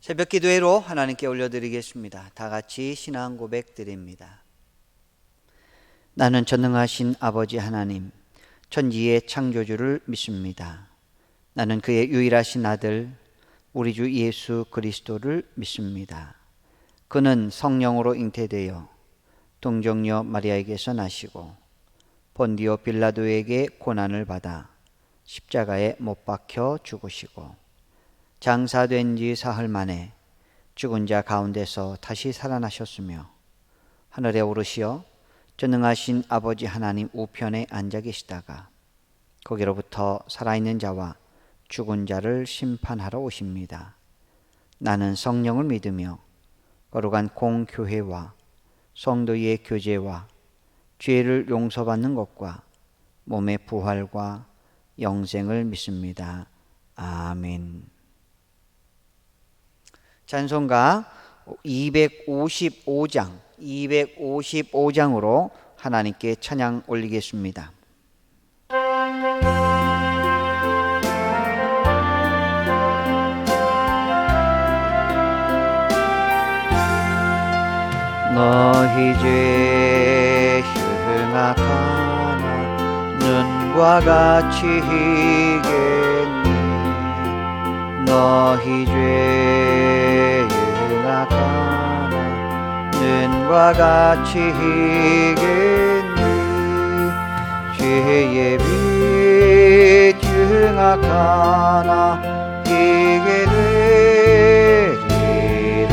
새벽 기도회로 하나님께 올려드리겠습니다. 다 같이 신앙 고백 드립니다. 나는 전능하신 아버지 하나님, 천지의 창조주를 믿습니다. 나는 그의 유일하신 아들, 우리 주 예수 그리스도를 믿습니다. 그는 성령으로 잉태되어 동정녀 마리아에게서 나시고 본디오 빌라도에게 고난을 받아 십자가에 못 박혀 죽으시고 장사된 지 사흘 만에 죽은 자 가운데서 다시 살아나셨으며 하늘에 오르시어 전능하신 아버지 하나님 우편에 앉아 계시다가 거기로부터 살아있는 자와 죽은 자를 심판하러 오십니다. 나는 성령을 믿으며 거룩한 공교회와 성도의 교제와 죄를 용서받는 것과 몸의 부활과 영생을 믿습니다. 아멘. 찬송가 255장으로 하나님께 찬양 올리겠습니다. 너희 죄 흉악하나 눈과 같이 희겠니 너희 죄 흉악하나 눈과 같이 희겠니 죄의 빛 흉악하나 희게 되리라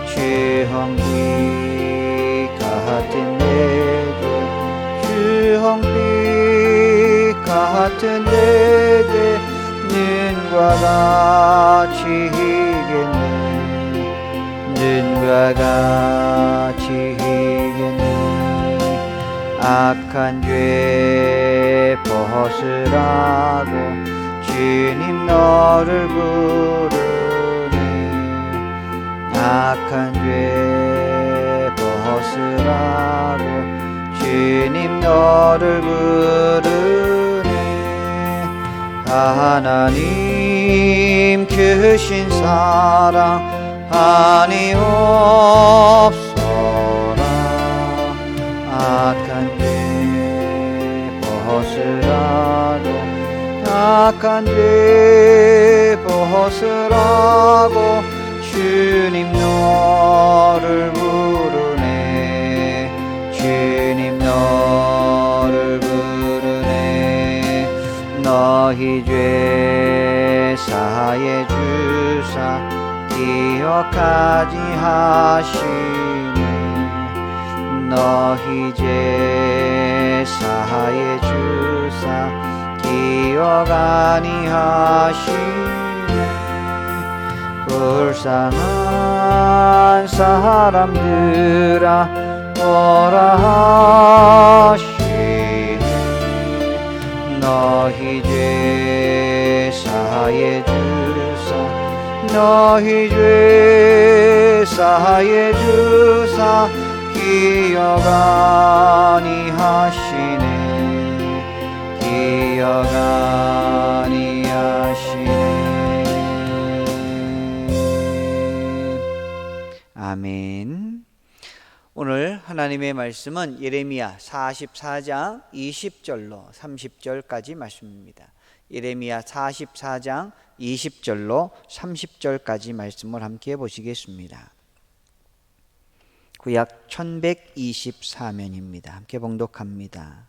주홍빛 같은 내게 주홍빛 같은 내게 눈과 같이 희겠네 눈과 같이 희겠네 악한 죄 벗으라고 주님 너를 부르네 악한 죄 벗으라고 주님 너를 부르네 하나님 크신 사랑 아니옵소라 악한 죄 벗으라고 악한 죄 벗으라고 주님 너를 부르네 주님 너를 부르네 너희 죄 사해 주사 기억하지 하시네 너희 죄 사해 주사 기억 아니하시네 불쌍한 사람들아 오라 하시네 너희 죄 사해 주사 너희 죄 사해 주사 기억 아니하시네 기억 아니하시네 아멘. 오늘 하나님의 말씀은 예레미야 44장 20절로 30절까지 말씀입니다. 예레미야 44장 20절로 30절까지 말씀을 함께 보시겠습니다. 구약 1124면입니다. 함께 봉독합니다.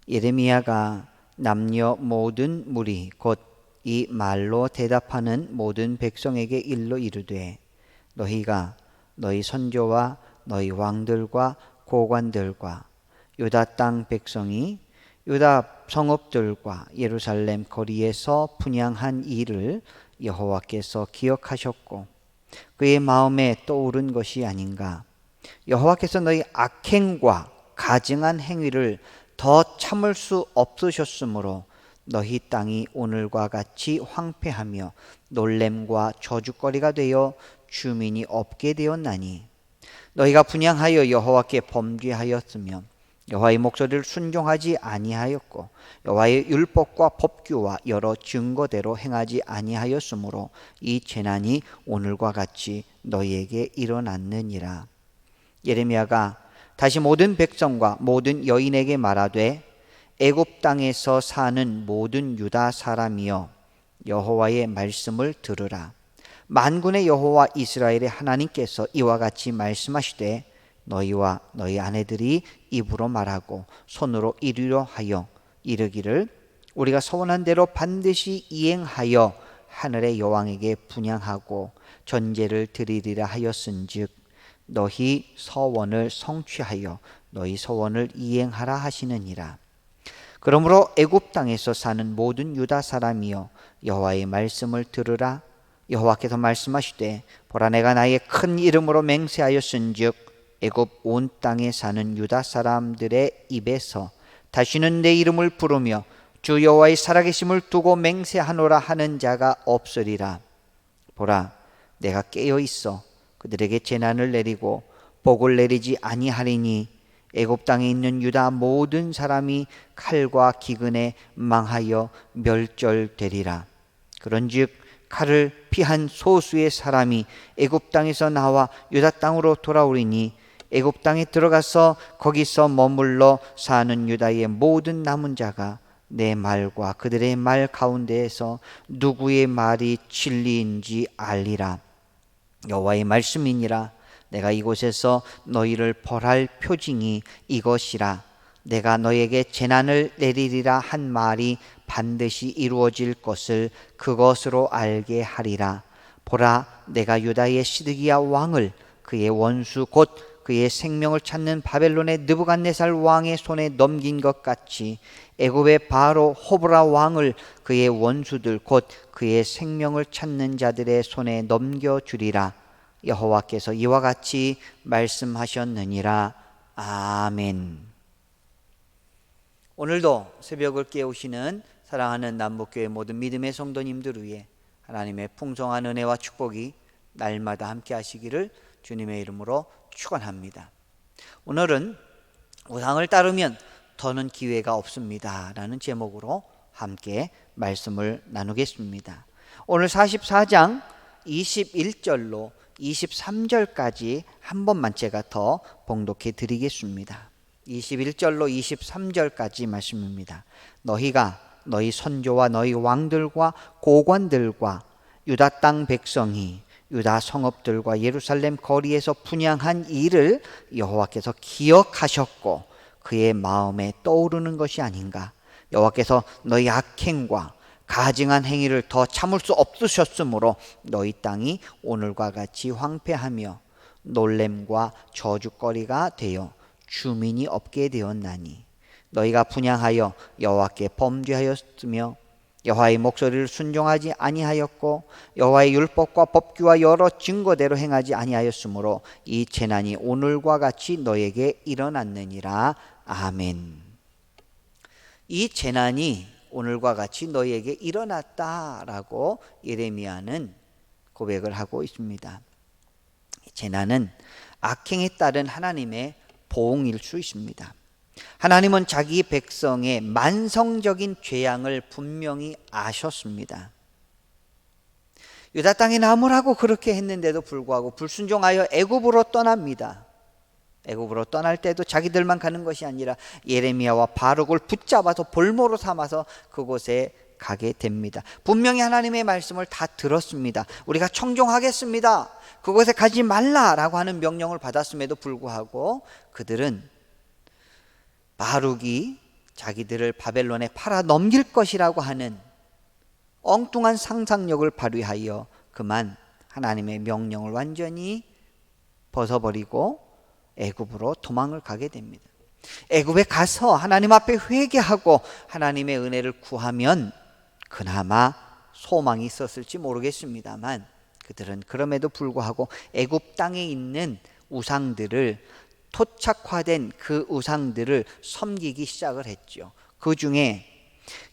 예레미야가 남녀 모든 무리 곧 이 말로 대답하는 모든 백성에게 일러 이르되 너희가 너희 선조와 너희 왕들과 고관들과 유다 땅 백성이 유다 성읍들과 예루살렘 거리에서 분향한 일을 여호와께서 기억하셨고 그의 마음에 떠오른 것이 아닌가. 여호와께서 너희 악행과 가증한 행위를 더 참을 수 없으셨으므로 너희 땅이 오늘과 같이 황폐하며 놀램과 저주거리가 되어 주민이 없게 되었나니 너희가 분향하여 여호와께 범죄하였으며 여호와의 목소리를 순종하지 아니하였고 여호와의 율법과 법규와 여러 증거대로 행하지 아니하였으므로 이 재난이 오늘과 같이 너희에게 일어났느니라. 예레미야가 다시 모든 백성과 모든 여인에게 말하되 애굽 땅에서 사는 모든 유다 사람이여 여호와의 말씀을 들으라. 만군의 여호와 이스라엘의 하나님께서 이와 같이 말씀하시되 너희와 너희 아내들이 입으로 말하고 손으로 이루려 하여 이르기를 우리가 서원한 대로 반드시 이행하여 하늘의 여왕에게 분향하고 전제를 드리리라 하였은즉 너희 서원을 성취하여 너희 서원을 이행하라 하시느니라. 그러므로 애굽 땅에서 사는 모든 유다 사람이여 여호와의 말씀을 들으라. 여호와께서 말씀하시되 보라 내가 나의 큰 이름으로 맹세하였은즉 애굽 온 땅에 사는 유다 사람들의 입에서 다시는 내 이름을 부르며 주 여호와의 살아계심을 두고 맹세하노라 하는 자가 없으리라. 보라 내가 깨어 있어 그들에게 재난을 내리고 복을 내리지 아니하리니 애굽 땅에 있는 유다 모든 사람이 칼과 기근에 망하여 멸절되리라. 그런즉 칼을 피한 소수의 사람이 애굽 땅에서 나와 유다 땅으로 돌아오리니 애굽 땅에 들어가서 거기서 머물러 사는 유다의 모든 남은 자가 내 말과 그들의 말 가운데에서 누구의 말이 진리인지 알리라. 여호와의 말씀이니라. 내가 이곳에서 너희를 벌할 표징이 이것이라. 내가 너에게 재난을 내리리라 한 말이 반드시 이루어질 것을 그것으로 알게 하리라. 보라 내가 유다의 시드기야 왕을 그의 원수 곧 그의 생명을 찾는 바벨론의 느부갓네살 왕의 손에 넘긴 것 같이 애굽의 바로 호브라 왕을 그의 원수들 곧 그의 생명을 찾는 자들의 손에 넘겨주리라. 여호와께서 이와 같이 말씀하셨느니라. 아멘. 오늘도 새벽을 깨우시는 사랑하는 남북교회 모든 믿음의 성도님들 위해 하나님의 풍성한 은혜와 축복이 날마다 함께 하시기를 주님의 이름으로 축원합니다. 오늘은 우상을 따르면 더는 기회가 없습니다 라는 제목으로 함께 말씀을 나누겠습니다. 오늘 44장 21절로 23절까지 한 번만 제가 더 봉독해 드리겠습니다. 21절로 23절까지 말씀입니다. 너희가 너희 선조와 너희 왕들과 고관들과 유다 땅 백성이 유다 성읍들과 예루살렘 거리에서 분향한 일을 여호와께서 기억하셨고 그의 마음에 떠오르는 것이 아닌가. 여호와께서 너희 악행과 가증한 행위를 더 참을 수 없으셨으므로 너희 땅이 오늘과 같이 황폐하며 놀램과 저주거리가 되어 주민이 없게 되었나니 너희가 분향하여 여호와께 범죄하였으며 여호와의 목소리를 순종하지 아니하였고 여호와의 율법과 법규와 여러 증거대로 행하지 아니하였으므로 이 재난이 오늘과 같이 너에게 일어났느니라. 아멘. 이 재난이 오늘과 같이 너희에게 일어났다라고 예레미야는 고백을 하고 있습니다. 재난은 악행에 따른 하나님의 보응일 수 있습니다. 하나님은 자기 백성의 만성적인 죄악을 분명히 아셨습니다. 유다 땅에 남으라고 그렇게 했는데도 불구하고 불순종하여 애굽으로 떠납니다. 애굽으로 떠날 때도 자기들만 가는 것이 아니라 예레미야와 바룩을 붙잡아서 볼모로 삼아서 그곳에 가게 됩니다. 분명히 하나님의 말씀을 다 들었습니다. 우리가 청종하겠습니다. 그곳에 가지 말라라고 하는 명령을 받았음에도 불구하고 그들은 바룩이 자기들을 바벨론에 팔아 넘길 것이라고 하는 엉뚱한 상상력을 발휘하여 그만 하나님의 명령을 완전히 벗어버리고 애굽으로 도망을 가게 됩니다. 애굽에 가서 하나님 앞에 회개하고 하나님의 은혜를 구하면 그나마 소망이 있었을지 모르겠습니다만 그들은 그럼에도 불구하고 애굽 땅에 있는 우상들을 토착화된 그 우상들을 섬기기 시작을 했죠. 그 중에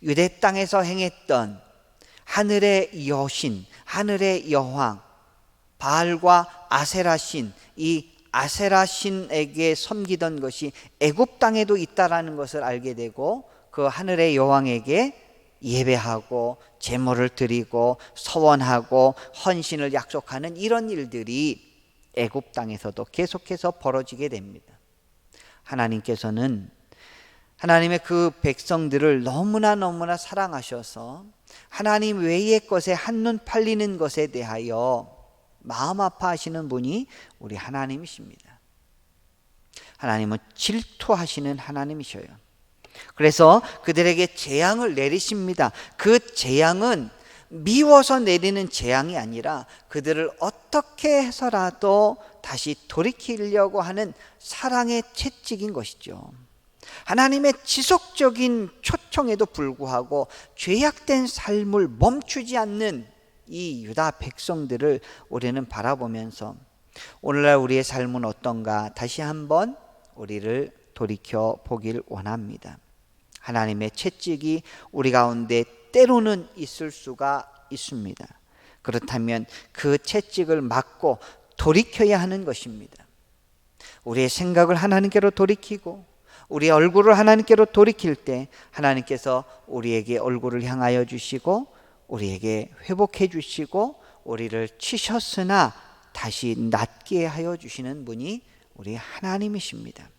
유대 땅에서 행했던 하늘의 여신, 하늘의 여왕, 바알과 아세라신 이 아세라 신에게 섬기던 것이 애굽 땅에도 있다라는 것을 알게 되고 그 하늘의 여왕에게 예배하고 제물을 드리고 서원하고 헌신을 약속하는 이런 일들이 애굽 땅에서도 계속해서 벌어지게 됩니다. 하나님께서는 하나님의 그 백성들을 너무나 사랑하셔서 하나님 외의 것에 한눈 팔리는 것에 대하여 마음 아파하시는 분이 우리 하나님이십니다. 하나님은 질투하시는 하나님이셔요. 그래서 그들에게 재앙을 내리십니다. 그 재앙은 미워서 내리는 재앙이 아니라 그들을 어떻게 해서라도 다시 돌이키려고 하는 사랑의 채찍인 것이죠. 하나님의 지속적인 초청에도 불구하고 죄악된 삶을 멈추지 않는 이 유다 백성들을 우리는 바라보면서 오늘날 우리의 삶은 어떤가 다시 한번 우리를 돌이켜 보길 원합니다. 하나님의 채찍이 우리 가운데 때로는 있을 수가 있습니다. 그렇다면 그 채찍을 막고 돌이켜야 하는 것입니다. 우리의 생각을 하나님께로 돌이키고 우리의 얼굴을 하나님께로 돌이킬 때 하나님께서 우리에게 얼굴을 향하여 주시고 우리에게 회복해 주시고 우리를 치셨으나 다시 낫게 하여 주시는 분이 우리 하나님이십니다.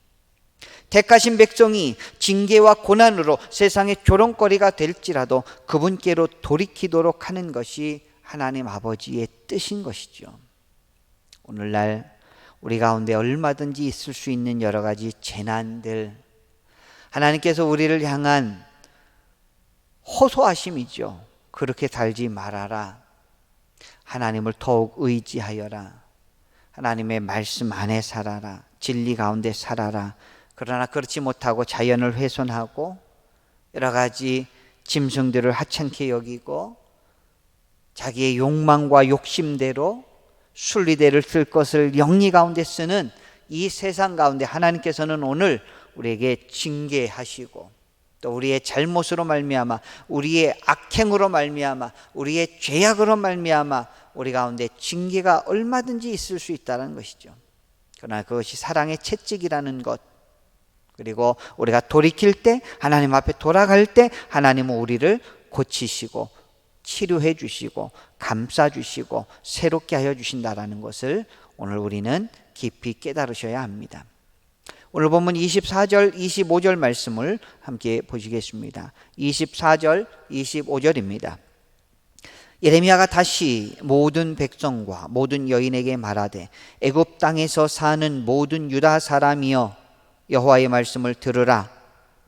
택하신 백성이 징계와 고난으로 세상의 조롱거리가 될지라도 그분께로 돌이키도록 하는 것이 하나님 아버지의 뜻인 것이죠. 오늘날 우리 가운데 얼마든지 있을 수 있는 여러 가지 재난들, 하나님께서 우리를 향한 호소하심이죠. 그렇게 살지 말아라. 하나님을 더욱 의지하여라. 하나님의 말씀 안에 살아라. 진리 가운데 살아라. 그러나 그렇지 못하고 자연을 훼손하고 여러 가지 짐승들을 하찮게 여기고 자기의 욕망과 욕심대로 순리대를 쓸 것을 영리 가운데 쓰는 이 세상 가운데 하나님께서는 오늘 우리에게 징계하시고 또 우리의 잘못으로 말미암아 우리의 악행으로 말미암아 우리의 죄악으로 말미암아 우리 가운데 징계가 얼마든지 있을 수 있다는 것이죠. 그러나 그것이 사랑의 채찍이라는 것, 그리고 우리가 돌이킬 때 하나님 앞에 돌아갈 때 하나님은 우리를 고치시고 치료해 주시고 감싸 주시고 새롭게 하여 주신다라는 것을 오늘 우리는 깊이 깨달으셔야 합니다. 오늘 본문 24절 25절 말씀을 함께 보시겠습니다. 24절 25절입니다. 예레미야가 다시 모든 백성과 모든 여인에게 말하되 애굽 땅에서 사는 모든 유다 사람이여 여호와의 말씀을 들으라.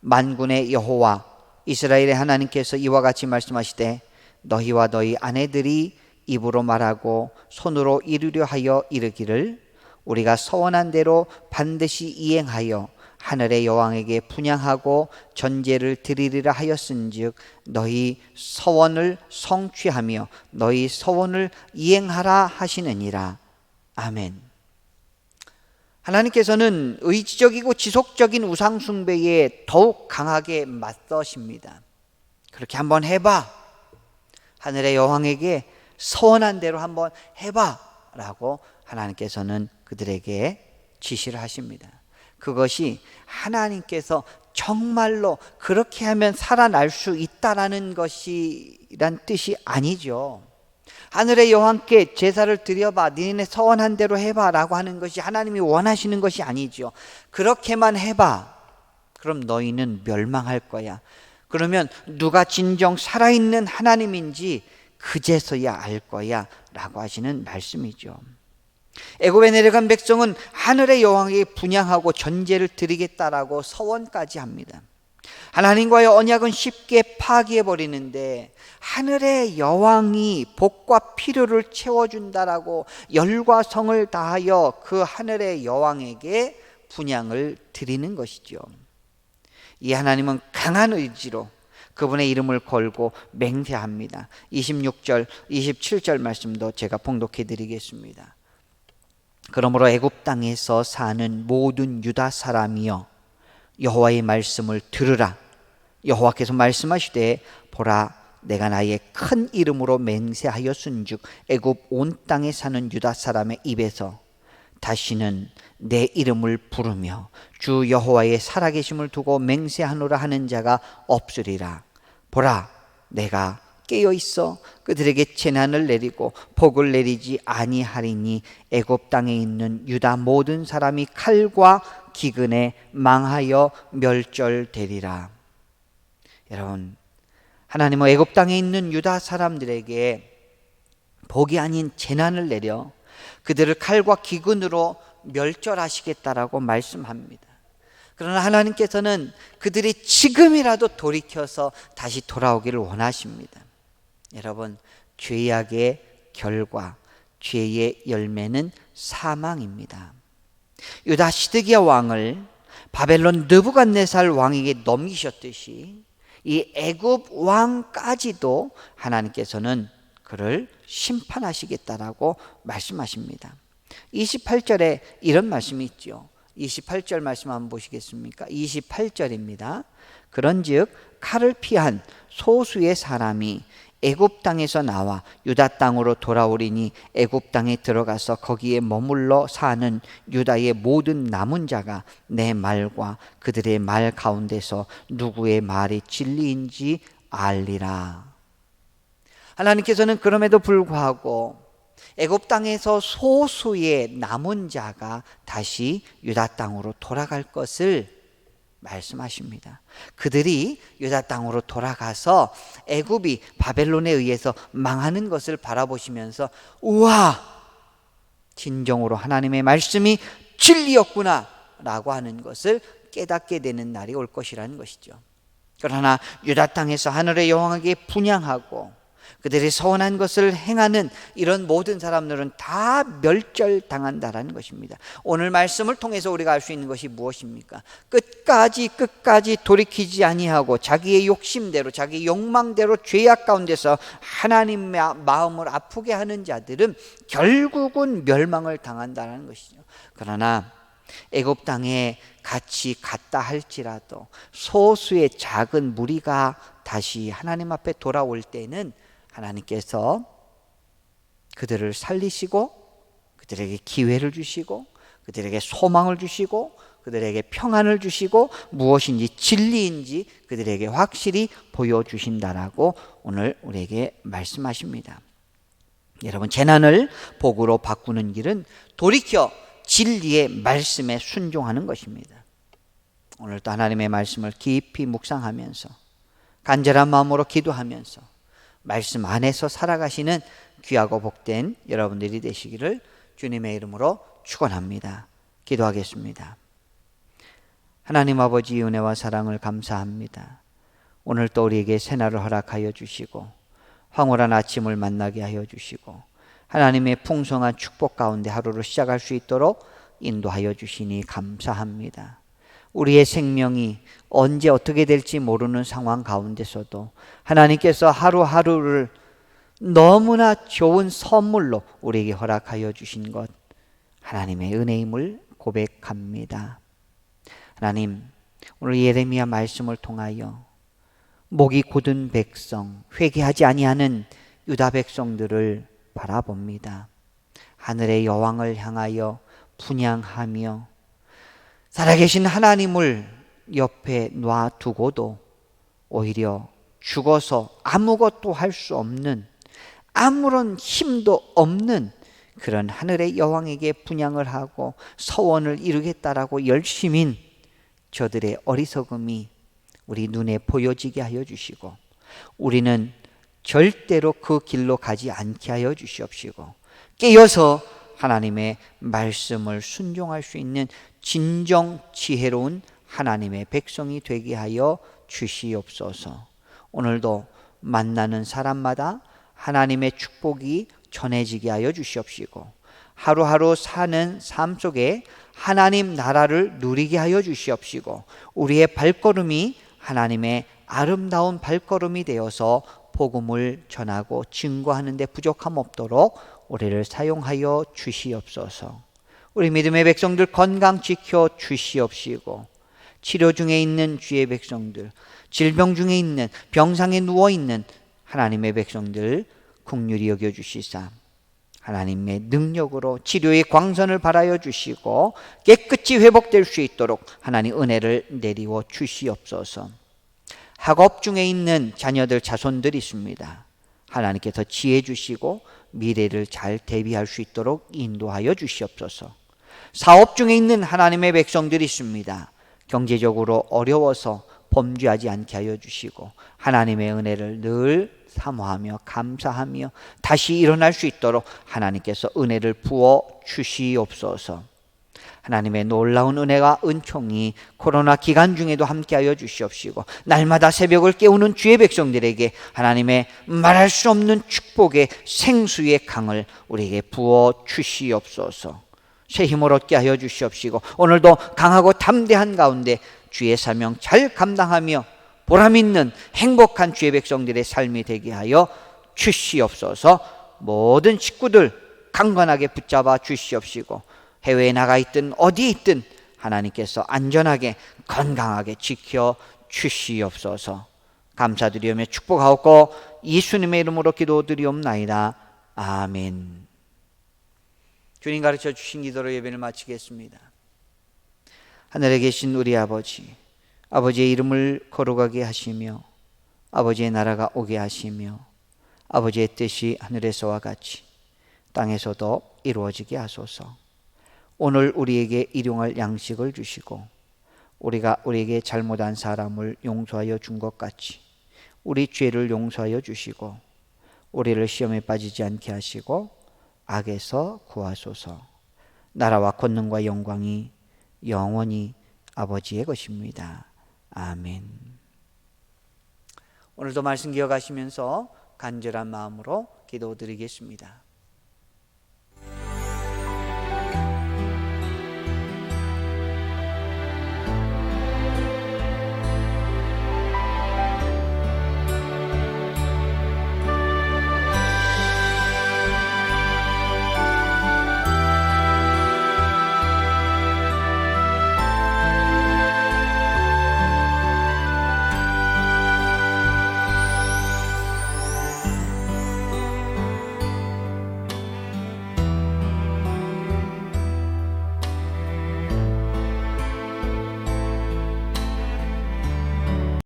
만군의 여호와 이스라엘의 하나님께서 이와 같이 말씀하시되 너희와 너희 아내들이 입으로 말하고 손으로 이루려 하여 이르기를 우리가 서원한 대로 반드시 이행하여 하늘의 여왕에게 분향하고 전제를 드리리라 하였은즉 너희 서원을 성취하며 너희 서원을 이행하라 하시느니라. 아멘. 하나님께서는 의지적이고 지속적인 우상 숭배에 더욱 강하게 맞서십니다. 그렇게 한번 해봐. 하늘의 여왕에게 서원한 대로 한번 해봐 라고 하나님께서는 그들에게 지시를 하십니다. 그것이 하나님께서 정말로 그렇게 하면 살아날 수 있다라는 것이란 뜻이 아니죠. 하늘의 여왕께 제사를 드려봐, 니네 서원한 대로 해봐 라고 하는 것이 하나님이 원하시는 것이 아니죠. 그렇게만 해봐, 그럼 너희는 멸망할 거야. 그러면 누가 진정 살아있는 하나님인지 그제서야 알 거야 라고 하시는 말씀이죠. 애굽에 내려간 백성은 하늘의 여왕에게 분향하고 전제를 드리겠다라고 서원까지 합니다. 하나님과의 언약은 쉽게 파기해버리는데 하늘의 여왕이 복과 필요를 채워준다라고 열과 성을 다하여 그 하늘의 여왕에게 분향을 드리는 것이죠. 이 하나님은 강한 의지로 그분의 이름을 걸고 맹세합니다. 26절, 27절 말씀도 제가 봉독해 드리겠습니다. 그러므로 애굽 땅에서 사는 모든 유다 사람이여 여호와의 말씀을 들으라. 여호와께서 말씀하시되 보라 내가 나의 큰 이름으로 맹세하였은즉 애굽 온 땅에 사는 유다 사람의 입에서 다시는 내 이름을 부르며 주 여호와의 살아계심을 두고 맹세하노라 하는 자가 없으리라. 보라, 내가 깨어 있어 그들에게 재난을 내리고 복을 내리지 아니하리니 애굽 땅에 있는 유다 모든 사람이 칼과 기근에 망하여 멸절되리라. 여러분, 하나님은 애굽 땅에 있는 유다 사람들에게 복이 아닌 재난을 내려 그들을 칼과 기근으로 멸절하시겠다라고 말씀합니다. 그러나 하나님께서는 그들이 지금이라도 돌이켜서 다시 돌아오기를 원하십니다. 여러분, 죄악의 결과, 죄의 열매는 사망입니다. 유다 시드기야 왕을 바벨론 느부갓네살 왕에게 넘기셨듯이 이 애굽 왕까지도 하나님께서는 그를 심판하시겠다라고 말씀하십니다. 28절에 이런 말씀이 있죠. 28절 말씀 한번 보시겠습니까? 28절입니다. 그런즉 칼을 피한 소수의 사람이 애굽 땅에서 나와 유다 땅으로 돌아오리니 애굽 땅에 들어가서 거기에 머물러 사는 유다의 모든 남은 자가 내 말과 그들의 말 가운데서 누구의 말이 진리인지 알리라. 하나님께서는 그럼에도 불구하고 애굽 땅에서 소수의 남은 자가 다시 유다 땅으로 돌아갈 것을 말씀하십니다. 그들이 유다 땅으로 돌아가서 애굽이 바벨론에 의해서 망하는 것을 바라보시면서 우와, 진정으로 하나님의 말씀이 진리였구나 라고 하는 것을 깨닫게 되는 날이 올 것이라는 것이죠. 그러나 유다 땅에서 하늘의 여호와에게 분향하고 그들이 서원한 것을 행하는 이런 모든 사람들은 다 멸절당한다라는 것입니다. 오늘 말씀을 통해서 우리가 알 수 있는 것이 무엇입니까? 끝까지 돌이키지 아니하고 자기의 욕심대로 자기 욕망대로 죄악 가운데서 하나님의 마음을 아프게 하는 자들은 결국은 멸망을 당한다는 것이죠. 그러나 애굽 땅에 같이 갔다 할지라도 소수의 작은 무리가 다시 하나님 앞에 돌아올 때는 하나님께서 그들을 살리시고 그들에게 기회를 주시고 그들에게 소망을 주시고 그들에게 평안을 주시고 무엇인지 진리인지 그들에게 확실히 보여주신다라고 오늘 우리에게 말씀하십니다. 여러분, 재난을 복으로 바꾸는 길은 돌이켜 진리의 말씀에 순종하는 것입니다. 오늘도 하나님의 말씀을 깊이 묵상하면서 간절한 마음으로 기도하면서 말씀 안에서 살아가시는 귀하고 복된 여러분들이 되시기를 주님의 이름으로 축원합니다. 기도하겠습니다. 하나님 아버지, 은혜와 사랑을 감사합니다. 오늘 또 우리에게 새날을 허락하여 주시고 황홀한 아침을 만나게 하여 주시고 하나님의 풍성한 축복 가운데 하루를 시작할 수 있도록 인도하여 주시니 감사합니다. 우리의 생명이 언제 어떻게 될지 모르는 상황 가운데서도 하나님께서 하루하루를 너무나 좋은 선물로 우리에게 허락하여 주신 것, 하나님의 은혜임을 고백합니다. 하나님, 오늘 예레미야 말씀을 통하여 목이 곧은 백성, 회개하지 아니하는 유다 백성들을 바라봅니다. 하늘의 여왕을 향하여 분향하며 살아계신 하나님을 옆에 놔두고도 오히려 죽어서 아무것도 할 수 없는, 아무런 힘도 없는 그런 하늘의 여왕에게 분향을 하고 서원을 이루겠다라고 열심인 저들의 어리석음이 우리 눈에 보여지게 하여 주시고 우리는 절대로 그 길로 가지 않게 하여 주시옵시고 깨어서 하나님의 말씀을 순종할 수 있는 진정 지혜로운 하나님의 백성이 되게 하여 주시옵소서. 오늘도 만나는 사람마다 하나님의 축복이 전해지게 하여 주시옵시고 하루하루 사는 삶 속에 하나님 나라를 누리게 하여 주시옵시고 우리의 발걸음이 하나님의 아름다운 발걸음이 되어서 복음을 전하고 증거하는 데 부족함 없도록 우리를 사용하여 주시옵소서. 우리 믿음의 백성들 건강 지켜 주시옵시고 치료 중에 있는 주의 백성들, 질병 중에 있는 병상에 누워있는 하나님의 백성들 긍휼히 여겨주시사 하나님의 능력으로 치료의 광선을 발하여 주시고 깨끗이 회복될 수 있도록 하나님 은혜를 내리워 주시옵소서. 학업 중에 있는 자녀들 자손들이 있습니다. 하나님께서 지혜 주시고 미래를 잘 대비할 수 있도록 인도하여 주시옵소서. 사업 중에 있는 하나님의 백성들이 있습니다. 경제적으로 어려워서 범죄하지 않게 하여 주시고 하나님의 은혜를 늘 사모하며 감사하며 다시 일어날 수 있도록 하나님께서 은혜를 부어 주시옵소서. 하나님의 놀라운 은혜와 은총이 코로나 기간 중에도 함께하여 주시옵시고 날마다 새벽을 깨우는 주의 백성들에게 하나님의 말할 수 없는 축복의 생수의 강을 우리에게 부어 주시옵소서. 새 힘을 얻게 하여 주시옵시고 오늘도 강하고 담대한 가운데 주의 사명 잘 감당하며 보람 있는 행복한 주의 백성들의 삶이 되게 하여 주시옵소서. 모든 식구들 강건하게 붙잡아 주시옵시고 해외에 나가 있든 어디에 있든 하나님께서 안전하게 건강하게 지켜 주시옵소서. 감사드리며 축복하옵고 예수님의 이름으로 기도드리옵나이다. 아멘. 주님 가르쳐 주신 기도로 예배를 마치겠습니다. 하늘에 계신 우리 아버지, 아버지의 이름을 거룩하게 하시며 아버지의 나라가 오게 하시며 아버지의 뜻이 하늘에서와 같이 땅에서도 이루어지게 하소서. 오늘 우리에게 일용할 양식을 주시고 우리가 우리에게 잘못한 사람을 용서하여 준 것 같이 우리 죄를 용서하여 주시고 우리를 시험에 빠지지 않게 하시고 악에서 구하소서. 나라와 권능과 영광이 영원히 아버지의 것입니다. 아멘. 오늘도 말씀 기억하시면서 간절한 마음으로 기도드리겠습니다.